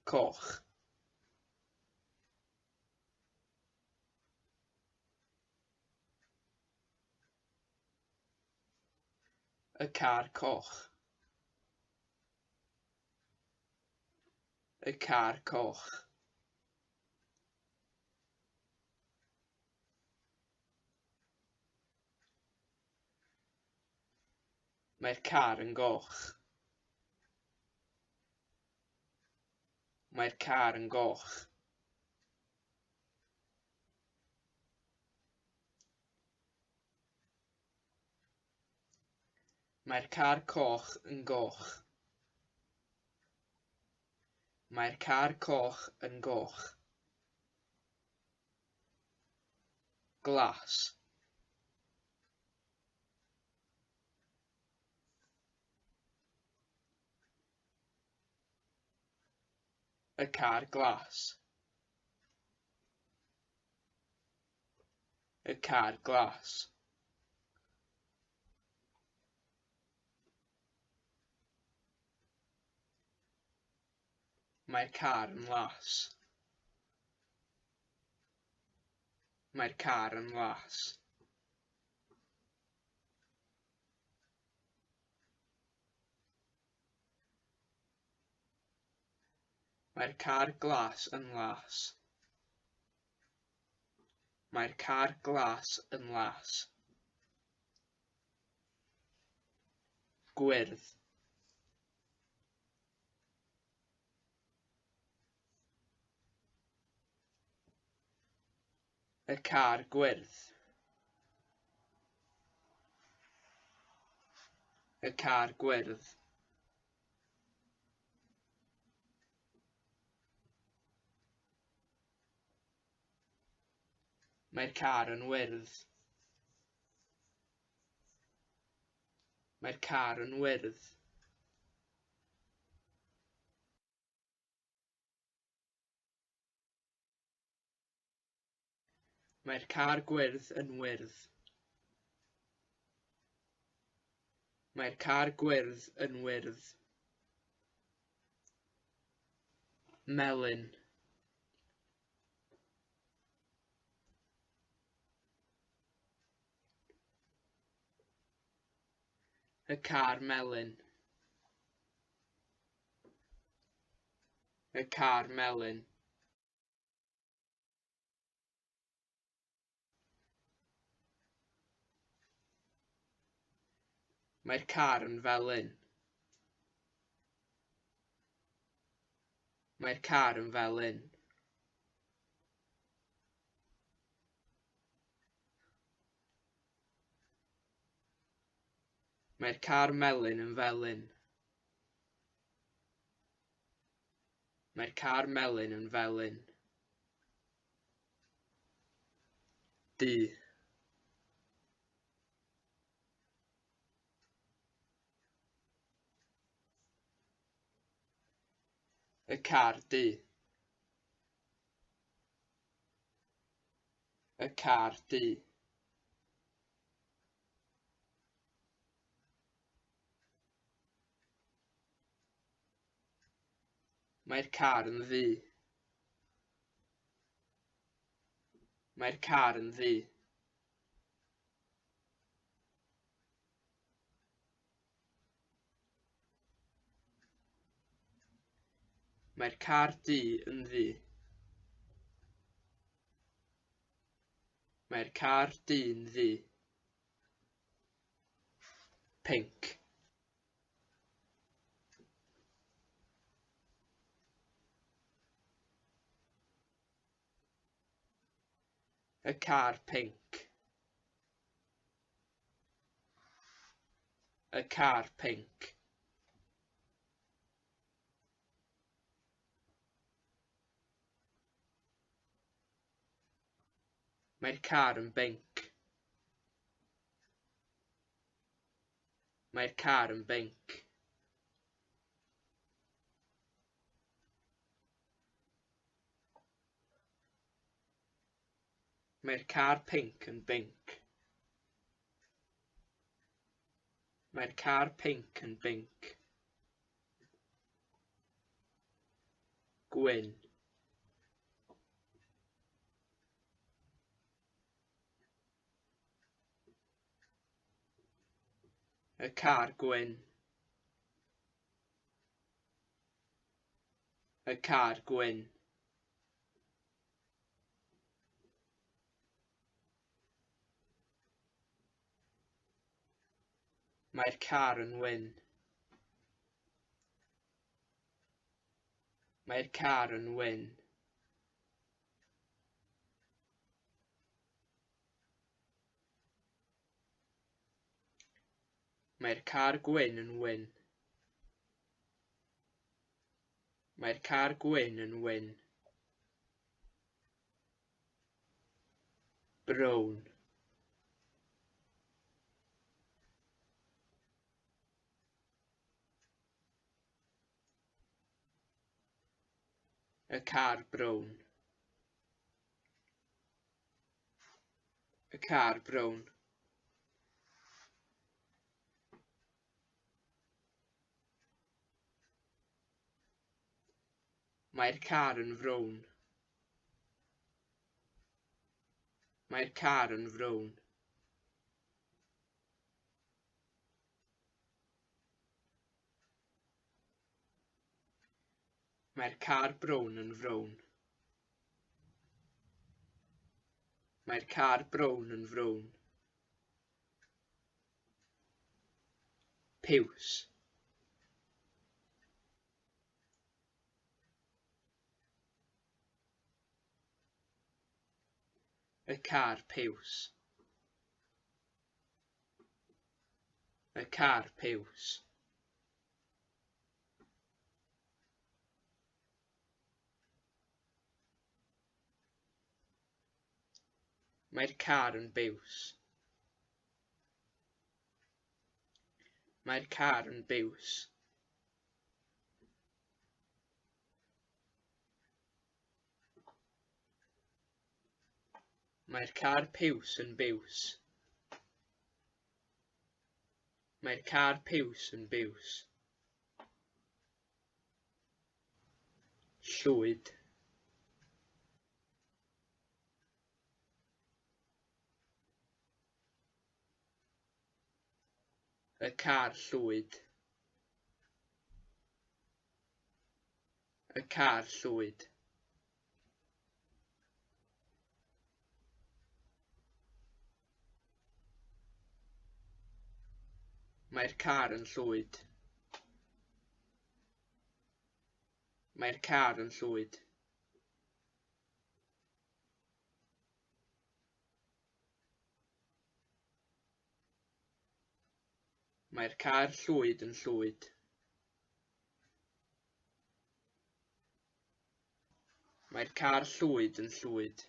coch. Y car coch. Y car coch. Mae'r car yn goch. Mae'r car yn goch. Mae'r car coch yn goch. Mae'r car coch yn goch. Glas. Y car glas. Y car glas. Mae'r car yn las. Mae'r car yn las. Mae'r car glas yn las. Mae'r car glas yn las. Gwyrdd. Y car gwyrdd. Y car gwyrdd. Mae'r car yn wyrdd. Mae'r car yn wyrdd. Mae'r car gwyrdd yn wyrdd. Mae'r car gwyrdd yn wyrdd. Melyn. Y car melyn. Y car melyn. Mae'r car yn felyn. Mae'r car yn felyn. Mae'r car melyn yn felyn. Mae'r car melyn yn felyn. Du. Y car du. Y car du. Mae'r car yn ddu. Mae'r car yn ddu. Mae'r car du yn ddu. Mae'r car du'n ddu. Pinc. Y car pinc. Y car pinc. Mae'r car yn binc. Mae'r car yn binc. Mae'r car pinc yn binc. Mae'r car pinc yn binc. gwyn. Y car gwyn. Y car gwyn. Mae'r car yn wyn. Mae'r car yn wyn. Mae'r car gwyn yn wyn. Mae'r car gwyn yn wyn. Brown. Y car brown. Y car brown. Mae'r car yn frown. Mae'r car yn frown. Mae'r car brown yn frown. Mae'r car brown yn frown. Piws. Y car piws. Y car piws. Mae'r car yn biws. Mae'r car yn biws. Mae'r car piws yn biws. Mae'r car piws yn biws. Llwyd. Y car llwyd. Y car llwyd. Mae'r car yn llwyd. Mae'r car yn llwyd. Mae'r car llwyd yn llwyd. Mae'r car llwyd yn llwyd.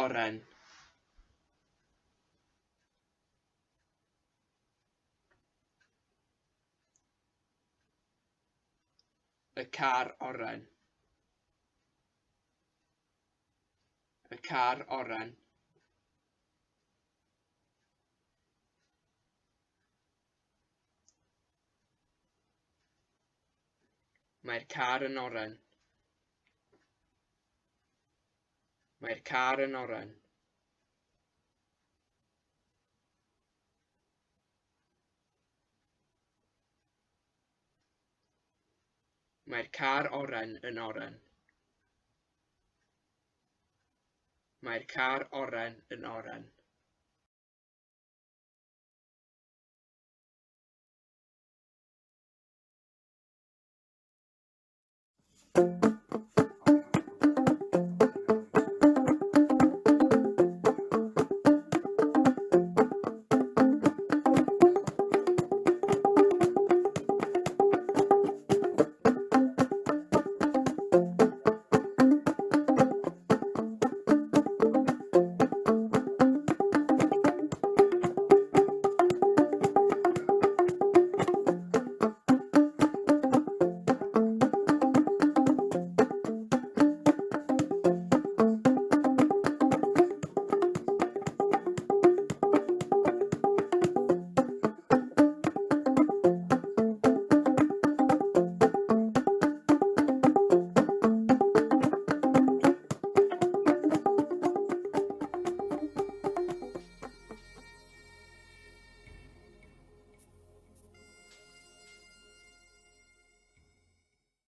Oren. Y car oren. Y car oren. Mae'r car yn oren. Mae'r car yn oren. Mae'r car oren yn oren. Mae'r car oren yn oren.